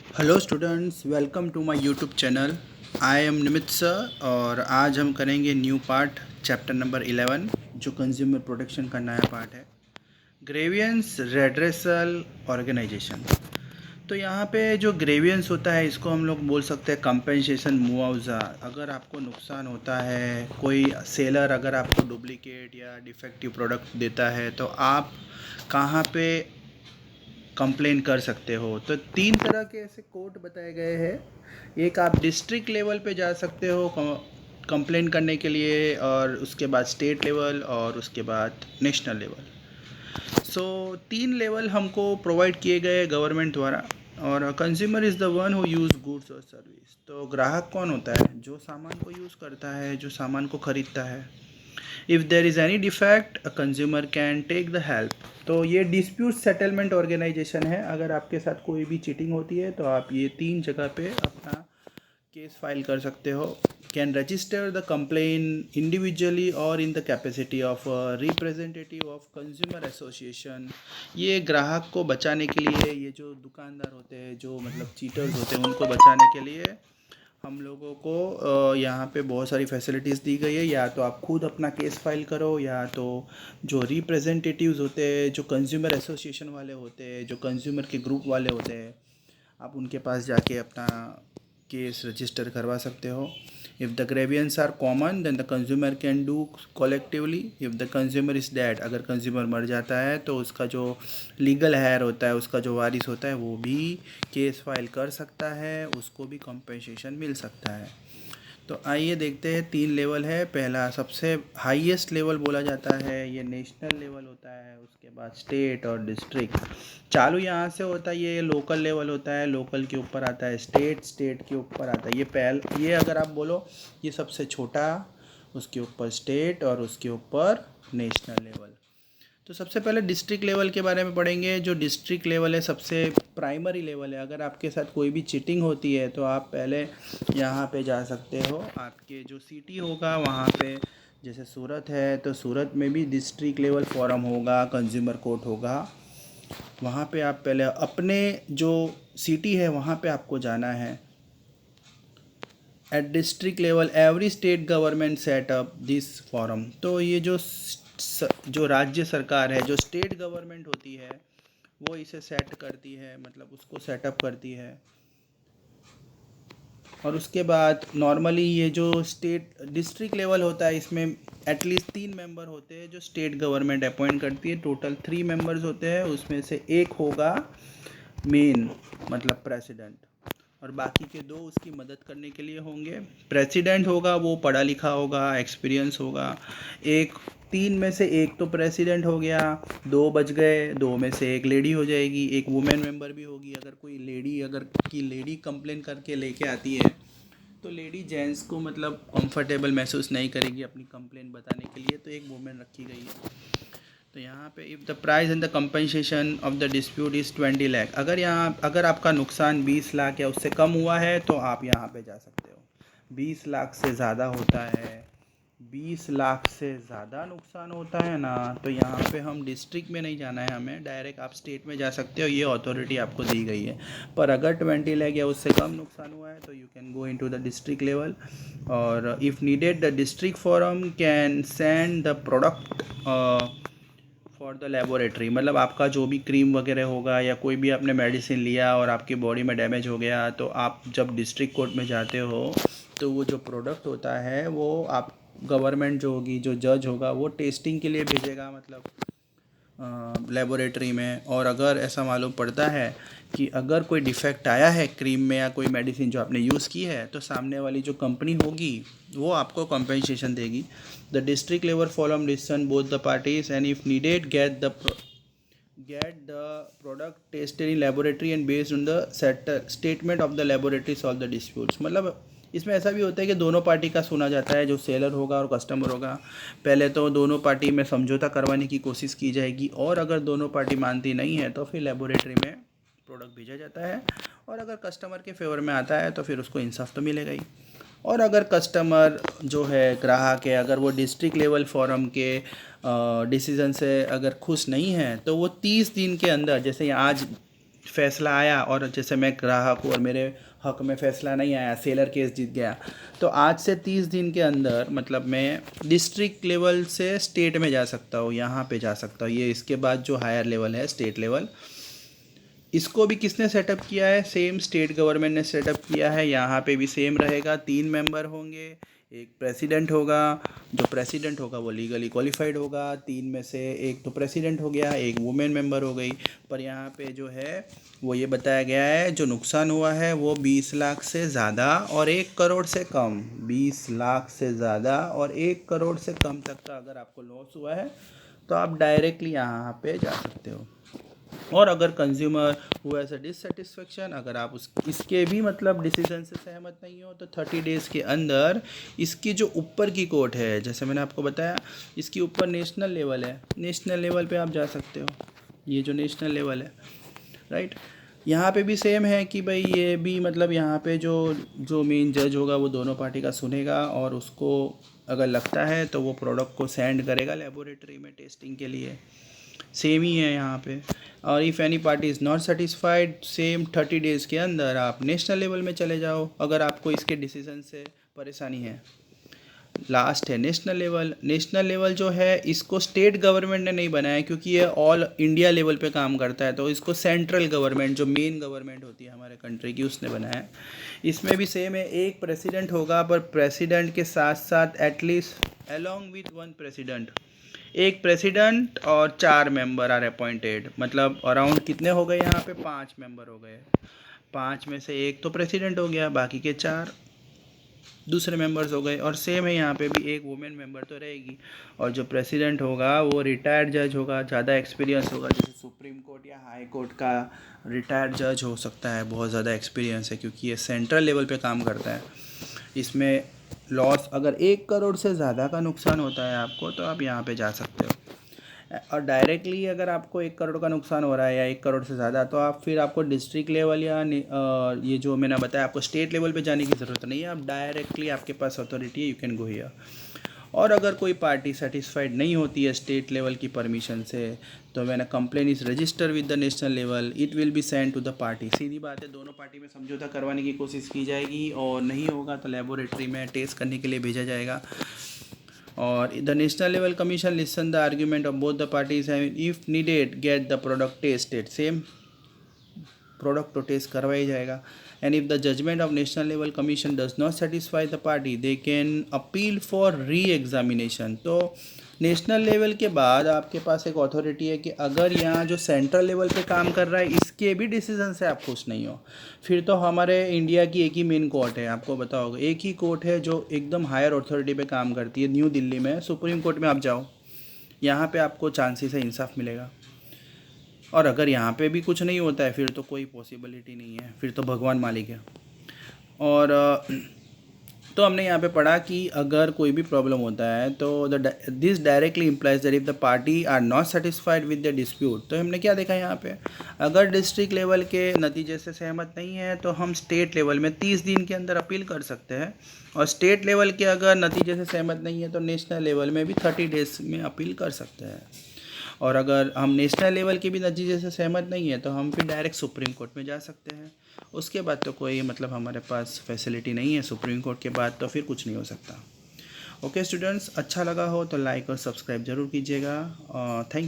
Hello students, welcome to my YouTube channel. I am Nimit sir और आज हम करेंगे न्यू पार्ट चैप्टर नंबर 11 जो कंज्यूमर प्रोटेक्शन का नया पार्ट है, ग्रेवियंस रेड्रेसल ऑर्गेनाइजेशन। तो यहाँ पे जो ग्रेवियंस होता है इसको हम लोग बोल सकते हैं कंपेंसेशन, मुआवजा। अगर आपको नुकसान होता है, कोई सेलर अगर आपको डुप्लीकेट या डिफेक्टिव प्रोडक्ट देता है तो आप कहाँ पे कंप्लेन कर सकते हो। तो तीन तरह के ऐसे कोर्ट बताए गए हैं। एक आप डिस्ट्रिक्ट लेवल पे जा सकते हो कंप्लेन करने के लिए, और उसके बाद स्टेट लेवल और उसके बाद नेशनल लेवल। सो तीन लेवल हमको प्रोवाइड किए गए गवर्नमेंट द्वारा। और consumer is the one who use goods और सर्विस। तो ग्राहक कौन होता है? जो सामान को यूज़ करता है, जो सामान को खरीदता है। If there is any defect a consumer can take the help. तो ये डिस्प्यूट सेटलमेंट ऑर्गेनाइजेशन है। अगर आपके साथ कोई भी चीटिंग होती है तो आप ये तीन जगह पे अपना केस फाइल कर सकते हो। Can register the complain individually और in the capacity of representative of consumer association. ये ग्राहक को बचाने के लिए, ये जो दुकानदार होते हैं, जो मतलब चीटर्स होते हैं, उनको बचाने के लिए हम लोगों को यहाँ पे बहुत सारी फैसिलिटीज़ दी गई है। या तो आप खुद अपना केस फाइल करो, या तो जो रिप्रेजेंटेटिव्स होते हैं, जो कंज्यूमर एसोसिएशन वाले होते हैं, जो कंज्यूमर के ग्रुप वाले होते हैं, आप उनके पास जाके अपना केस रजिस्टर करवा सकते हो। If the grievances are common then the consumer can do collectively. If the consumer is dead, अगर कंज्यूमर मर जाता है तो उसका जो लीगल हेयर होता है, उसका जो वारिस होता है, वो भी केस फाइल कर सकता है, उसको भी कंपेंसेशन मिल सकता है। तो आइए देखते हैं। तीन लेवल है। पहला सबसे हाईएस्ट लेवल बोला जाता है, ये नेशनल लेवल होता है। उसके बाद स्टेट और डिस्ट्रिक्ट। चालू यहाँ से होता है, ये लोकल लेवल होता है। लोकल के ऊपर आता है स्टेट, स्टेट के ऊपर आता है ये अगर आप बोलो ये सबसे छोटा, उसके ऊपर स्टेट और उसके ऊपर नेशनल लेवल। तो सबसे पहले डिस्ट्रिक्ट लेवल के बारे में पढ़ेंगे। जो डिस्ट्रिक्ट लेवल है सबसे प्राइमरी लेवल है। अगर आपके साथ कोई भी चीटिंग होती है तो आप पहले यहाँ पे जा सकते हो। आपके जो सिटी होगा वहाँ पे, जैसे सूरत है तो सूरत में भी डिस्ट्रिक्ट लेवल फोरम होगा, कंज्यूमर कोर्ट होगा। वहाँ पे आप पहले अपने जो सिटी है वहाँ पे आपको जाना है। At district level every state government set up this forum. तो ये जो राज्य सरकार है, जो स्टेट गवर्नमेंट होती है, वो इसे सेट करती है, मतलब उसको सेटअप करती है। और उसके बाद नॉर्मली ये जो स्टेट डिस्ट्रिक्ट लेवल होता है, इसमें एटलीस्ट 3 मेंबर होते हैं जो स्टेट गवर्नमेंट अपॉइंट करती है। टोटल 3 मेंबर्स होते हैं, उसमें से एक होगा मेन, मतलब प्रेसिडेंट, और बाकी के दो उसकी मदद करने के लिए होंगे। प्रेसिडेंट होगा वो पढ़ा लिखा होगा, एक्सपीरियंस होगा। एक तीन में से एक तो प्रेसिडेंट हो गया, दो बच गए, दो में से एक लेडी हो जाएगी, एक वुमेन मेंबर भी होगी। अगर कोई लेडी, अगर की लेडी कंप्लेन करके लेके आती है तो लेडी जेंट्स को मतलब कंफर्टेबल महसूस नहीं करेगी अपनी कंप्लेन बताने के लिए, तो एक वुमेन रखी गई है। तो यहाँ पे if the price and the compensation of the dispute is 20 lakh, अगर आपका नुकसान 20 लाख या उससे कम हुआ है तो आप यहाँ पे जा सकते हो। 20 लाख से ज़्यादा होता है, 20 लाख से ज़्यादा नुकसान होता है ना, तो यहाँ पे हम डिस्ट्रिक्ट में नहीं जाना है, हमें डायरेक्ट आप स्टेट में जा सकते हो। ये अथॉरिटी आपको दी गई है। पर अगर 20 लाख या उससे कम नुकसान हुआ है तो you can go into the district level. और if needed the district forum can send the product for the laboratory. मतलब आपका जो भी क्रीम वगैरह होगा या कोई भी आपने मेडिसिन लिया और आपकी बॉडी में डैमेज हो गया, तो आप जब डिस्ट्रिक्ट कोर्ट में जाते हो तो वो जो प्रोडक्ट होता है वो आप गवर्नमेंट जो होगी, जो जज होगा, वो टेस्टिंग के लिए भेजेगा, मतलब लेबोरेटरी में। और अगर ऐसा मालूम पड़ता है कि अगर कोई डिफेक्ट आया है क्रीम में या कोई मेडिसिन जो आपने यूज़ की है, तो सामने वाली जो कंपनी होगी वो आपको कंपेंसेशन देगी। The district level forum listen both the parties and if needed get the product tested in laboratory and based on the statement of the laboratory solve the disputes। मतलब इसमें ऐसा भी होता है कि दोनों पार्टी का सुना जाता है, जो सेलर होगा और कस्टमर होगा। पहले तो दोनों पार्टी में समझौता करवाने की कोशिश की जाएगी, और अगर दोनों पार्टी मानती नहीं है तो फिर लेबोरेटरी में प्रोडक्ट भेजा जाता है। और अगर कस्टमर के फेवर में आता है तो फिर उसको इंसाफ तो मिलेगा ही। और अगर कस्टमर जो है, ग्राहक है, अगर वो डिस्ट्रिक्ट लेवल फोरम के डिसीज़न से अगर खुश नहीं है तो वो 30 दिन के अंदर, जैसे आज फैसला आया और जैसे मैं ग्राहक हूँ और मेरे हक में फ़ैसला नहीं आया, सेलर केस जीत गया, तो आज से 30 दिन के अंदर मतलब मैं डिस्ट्रिक्ट लेवल से स्टेट में जा सकता हूँ, यहाँ पे जा सकता हूँ। ये इसके बाद जो हायर लेवल है स्टेट लेवल, इसको भी किसने सेटअप किया है? सेम स्टेट गवर्नमेंट ने सेटअप किया है। यहाँ पे भी सेम रहेगा, 3 मेंबर होंगे, एक प्रेसिडेंट होगा। जो प्रेसिडेंट होगा वो लीगली क्वालिफाइड होगा। 3 में से एक तो प्रेसिडेंट हो गया, एक वुमेन मेंबर हो गई। पर यहाँ पे जो है वो ये बताया गया है जो नुकसान हुआ है वो 20 लाख से ज़्यादा और 1 करोड़ से कम, 20 लाख से ज़्यादा और 1 करोड़ से कम तक का अगर आपको लॉस हुआ है तो आप डायरेक्टली यहाँ पे जा सकते हो। और अगर कंज्यूमर हुआ ऐसा डिससेटिस्फेक्शन, अगर आप इसके भी मतलब डिसीजन से सहमत नहीं हो तो 30 डेज़ के अंदर इसकी जो ऊपर की कोर्ट है, जैसे मैंने आपको बताया इसकी ऊपर नेशनल लेवल है, नेशनल लेवल पे आप जा सकते हो। ये जो नेशनल लेवल है, राइट, यहाँ पे भी सेम है कि भाई ये भी मतलब यहाँ पे जो जो मेन जज होगा वो दोनों पार्टी का सुनेगा और उसको अगर लगता है तो वो प्रोडक्ट को सेंड करेगा लेबोरेटरी में टेस्टिंग के लिए। सेम ही है यहाँ पे। और if any party is not satisfied, same 30 days के अंदर आप नेशनल लेवल में चले जाओ अगर आपको इसके डिसीजन से परेशानी है। लास्ट है नेशनल लेवल। नेशनल लेवल जो है इसको स्टेट गवर्नमेंट ने नहीं बनाया क्योंकि ये ऑल इंडिया लेवल पे काम करता है, तो इसको सेंट्रल गवर्नमेंट जो मेन गवर्नमेंट होती है हमारे कंट्री की उसने बनाया है। इसमें भी सेम है, एक प्रेसिडेंट होगा पर प्रेसिडेंट के साथ साथ एटलीस्ट अलोंग विथ 1 प्रेसिडेंट, एक प्रेसिडेंट और 4 मेंबर आर अपॉइंटेड। मतलब अराउंड कितने हो गए यहाँ पे? 5 मेंबर हो गए। 5 में से एक तो प्रेसिडेंट हो गया, बाकी के 4 दूसरे मेंबर्स हो गए। और सेम है यहाँ पे भी, एक वुमेन मेंबर तो रहेगी और जो प्रेसिडेंट होगा वो रिटायर्ड जज होगा, ज़्यादा एक्सपीरियंस होगा, जैसे सुप्रीम कोर्ट या हाई कोर्ट का रिटायर्ड जज हो सकता है, बहुत ज़्यादा एक्सपीरियंस है क्योंकि ये सेंट्रल लेवल पे काम करता है। इसमें लॉस अगर 1 करोड़ से ज़्यादा का नुकसान होता है आपको तो आप यहाँ पे जा सकते हो। और डायरेक्टली अगर आपको 1 करोड़ का नुकसान हो रहा है या 1 करोड़ से ज़्यादा तो आप फिर आपको डिस्ट्रिक्ट लेवल या ये जो मैंने बताया आपको स्टेट लेवल पे जाने की ज़रूरत नहीं है, आप डायरेक्टली आपके पास अथॉरिटी है, यू कैन गो हियर। और अगर कोई पार्टी सेटिस्फाइड नहीं होती है स्टेट लेवल की परमिशन से तो when a complain is register with the national level it will be send to the party. सीधी बात है, दोनों पार्टी में समझौता करवाने की कोशिश की जाएगी और नहीं होगा तो लेबोरेटरी में टेस्ट करने के लिए भेजा जाएगा। और the national level commission listen the argument of both the parties and if needed get the product tested. Same product तो टेस्ट करवाया जाएगा। And if the judgement of national level commission does not satisfy the party they can appeal for re examination. तो national level के बाद आपके पास एक authority है कि अगर यहाँ जो सेंट्रल लेवल पे काम कर रहा है इसके भी डिसीजन से आप खुश नहीं हो, फिर तो हमारे इंडिया की एक ही मेन कोर्ट है, आपको पता होगा, एक ही कोर्ट है जो एकदम हायर अथॉरिटी पे काम करती है, न्यू दिल्ली में सुप्रीम कोर्ट में आप जाओ, यहाँ पे आपको चांसेस है इंसाफ मिलेगा। और अगर यहाँ पे भी कुछ नहीं होता है फिर तो कोई पॉसिबिलिटी नहीं है, फिर तो भगवान मालिक है। और तो हमने यहाँ पे पढ़ा कि अगर कोई भी प्रॉब्लम होता है तो this directly implies that if the party are not satisfied with the dispute. तो हमने क्या देखा यहाँ पे, अगर डिस्ट्रिक्ट लेवल के नतीजे से सहमत नहीं है तो हम स्टेट लेवल में 30 दिन के अंदर अपील कर सकते हैं, और स्टेट लेवल के अगर नतीजे से सहमत नहीं है तो नेशनल लेवल में भी 30 डेज में अपील कर सकते हैं। और अगर हम नेशनल लेवल के भी नतीजे से सहमत नहीं है तो हम फिर डायरेक्ट सुप्रीम कोर्ट में जा सकते हैं। उसके बाद तो कोई मतलब हमारे पास फैसिलिटी नहीं है, सुप्रीम कोर्ट के बाद तो फिर कुछ नहीं हो सकता। ओके स्टूडेंट्स, अच्छा लगा हो तो लाइक और सब्सक्राइब ज़रूर कीजिएगा। Thank you.